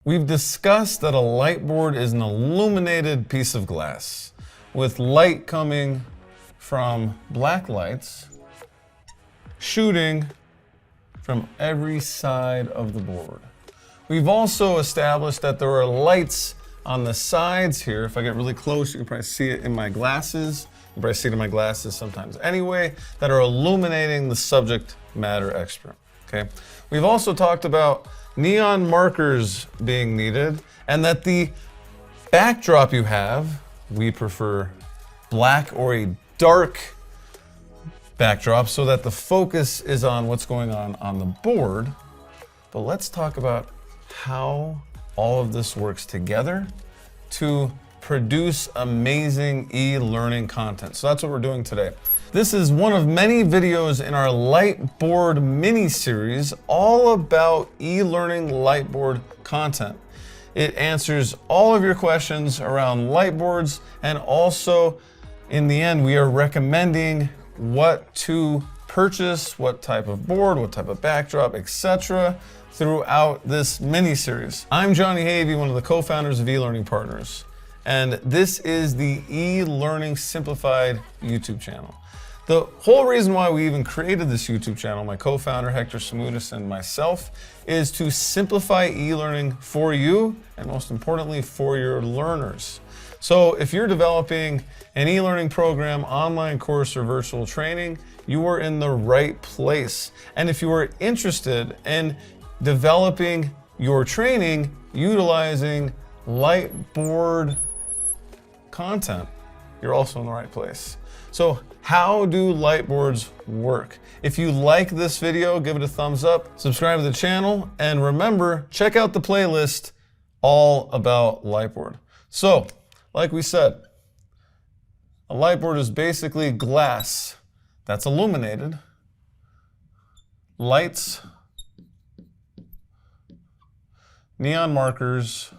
We've discussed that a lightboard is an illuminated piece of glass with light coming from black lights shooting from every side of the board. We've also established that there are lights on the sides here. If I get really close, you can probably see it in my glasses. You can probably see it in my glasses sometimes anyway, that are illuminating the subject matter expert, okay? We've also talked about neon markers being needed and that the backdrop you have, we prefer black or a dark backdrop so that the focus is on what's going on the board. But let's talk about how all of this works together to produce amazing e-learning content. So that's what we're doing today. This is one of many videos in our Lightboard mini-series all about e-learning Lightboard content. It answers all of your questions around Lightboards, and also in the end we are recommending what to purchase, what type of board, what type of backdrop, etc. throughout this mini-series. I'm Johnny Havey, one of the co-founders of eLearning Partners, and this is the eLearning Simplified YouTube channel. The whole reason why we even created this YouTube channel, my co-founder Hector Samutis and myself, is to simplify e-learning for you and most importantly for your learners. So if you're developing an e-learning program, online course, or virtual training, you are in the right place. And if you are interested in developing your training utilizing Lightboard content, you're also in the right place. So how do Lightboards work? If you like this video, give it a thumbs up, subscribe to the channel, and remember, check out the playlist all about Lightboard. So, like we said, a lightboard is basically glass that's illuminated, lights, neon markers,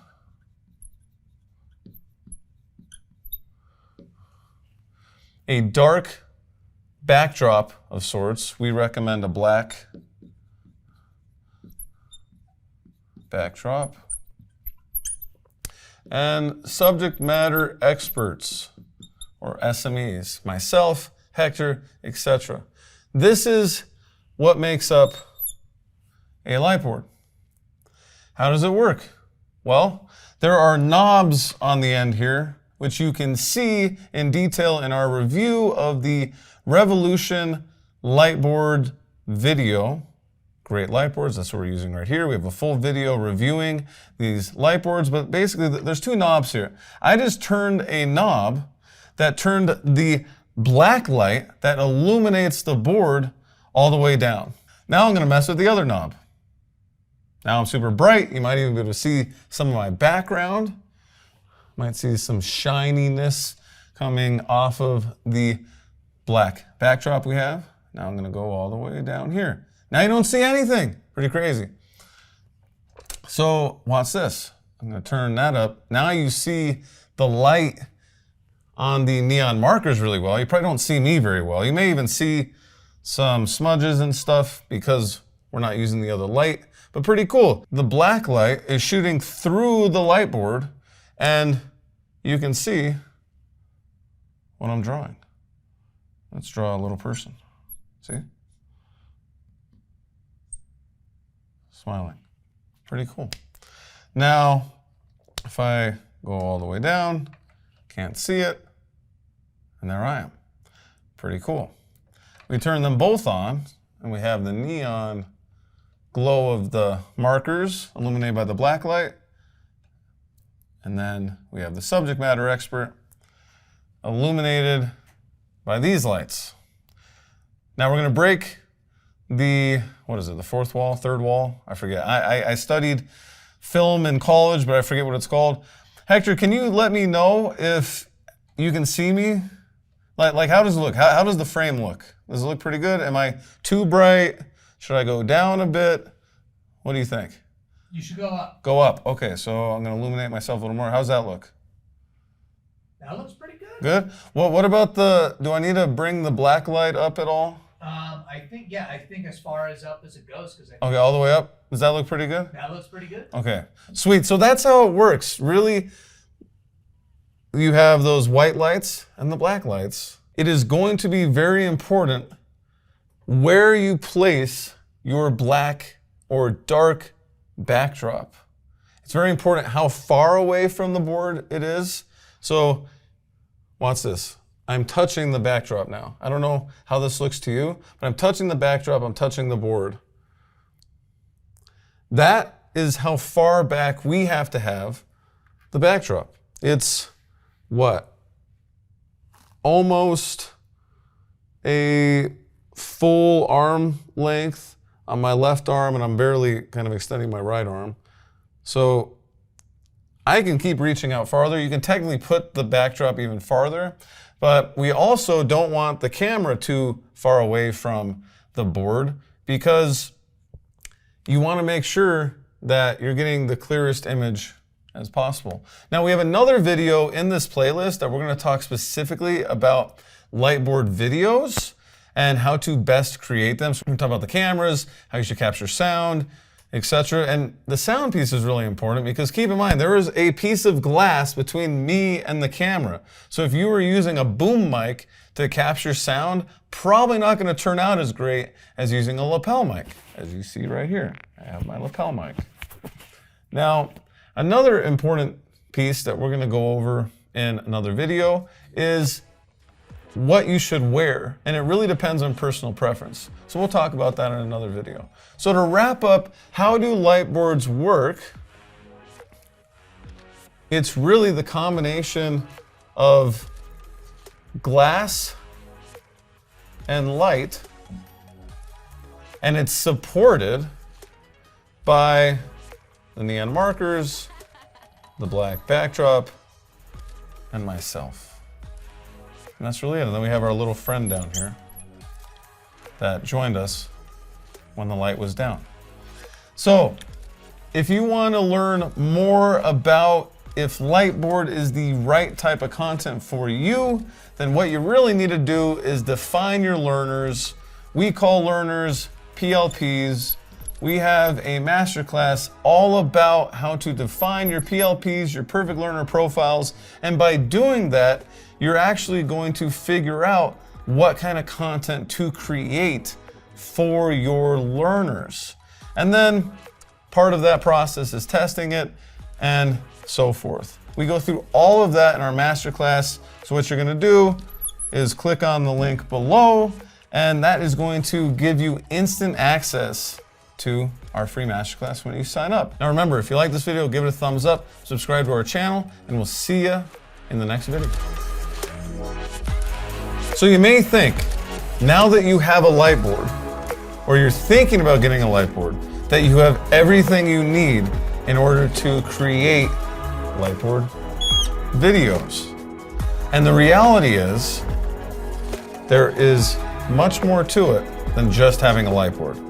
a dark backdrop of sorts. We recommend a black backdrop, and subject matter experts, or SMEs, myself, Hector, etc. This is what makes up a lightboard. How does it work? Well, there are knobs on the end here, which you can see in detail in our review of the Revolution Lightboard video. Great lightboards, that's what we're using right here. We have a full video reviewing these lightboards, but basically there's two knobs here. I just turned a knob that turned the black light that illuminates the board all the way down. Now I'm gonna mess with the other knob. Now I'm super bright. You might even be able to see some of my background. Might see some shininess coming off of the black backdrop we have. Now I'm gonna go all the way down here. Now you don't see anything. Pretty crazy. So watch this. I'm gonna turn that up. Now you see the light on the neon markers really well. You probably don't see me very well. You may even see some smudges and stuff because we're not using the other light, but pretty cool. The black light is shooting through the lightboard and you can see what I'm drawing. Let's draw a little person. See? Smiling. Pretty cool. Now, if I go all the way down, can't see it, and there I am. Pretty cool. We turn them both on, and we have the neon glow of the markers illuminated by the black light, and then we have the subject matter expert illuminated by these lights. Now we're going to break the, what is it, the fourth wall, third wall? I forget. I studied film in college, but I forget what it's called. Hector, can you let me know if you can see me? Like how does it look? How does the frame look? Does it look pretty good? Am I too bright? Should I go down a bit? What do you think? You should go up. Go up. Okay, so I'm going to illuminate myself a little more. How's that look? That looks pretty good. Good? Well, what about the, do I need to bring the black light up at all? I think as far as up as it goes, because Okay, all the way up? Does that look pretty good? that looks pretty good. Okay, sweet. So that's how it works. Really, you have those white lights and the black lights. It is going to be very important where you place your black or dark backdrop. It's very important how far away from the board it is. So watch this. I'm touching the backdrop now. I don't know how this looks to you, but I'm touching the backdrop, I'm touching the board. That is how far back we have to have the backdrop. It's what? Almost a full arm length on my left arm, and I'm barely kind of extending my right arm. So I can keep reaching out farther. You can technically put the backdrop even farther, but we also don't want the camera too far away from the board because you want to make sure that you're getting the clearest image as possible. Now we have another video in this playlist that we're going to talk specifically about Lightboard videos and how to best create them. So we're going to talk about the cameras, how you should capture sound, etc. And the sound piece is really important because keep in mind, there is a piece of glass between me and the camera. So if you were using a boom mic to capture sound, probably not going to turn out as great as using a lapel mic. As you see right here, I have my lapel mic. Now, another important piece that we're going to go over in another video is what you should wear, and it really depends on personal preference. So we'll talk about that in another video. So to wrap up, how do lightboards work? It's really the combination of glass and light, and it's supported by the neon markers, the black backdrop, and myself. And that's really it. And then we have our little friend down here that joined us when the light was down. So if you want to learn more about if Lightboard is the right type of content for you, then what you really need to do is define your learners. We call learners PLPs. We have a masterclass all about how to define your PLPs, your perfect learner profiles. And by doing that, you're actually going to figure out what kind of content to create for your learners. And then part of that process is testing it and so forth. We go through all of that in our masterclass. So what you're gonna do is click on the link below, and that is going to give you instant access to our free masterclass when you sign up. Now remember, if you like this video, give it a thumbs up, subscribe to our channel, and we'll see you in the next video. So you may think, now that you have a Lightboard, or you're thinking about getting a Lightboard, that you have everything you need in order to create Lightboard videos. And the reality is, there is much more to it than just having a Lightboard.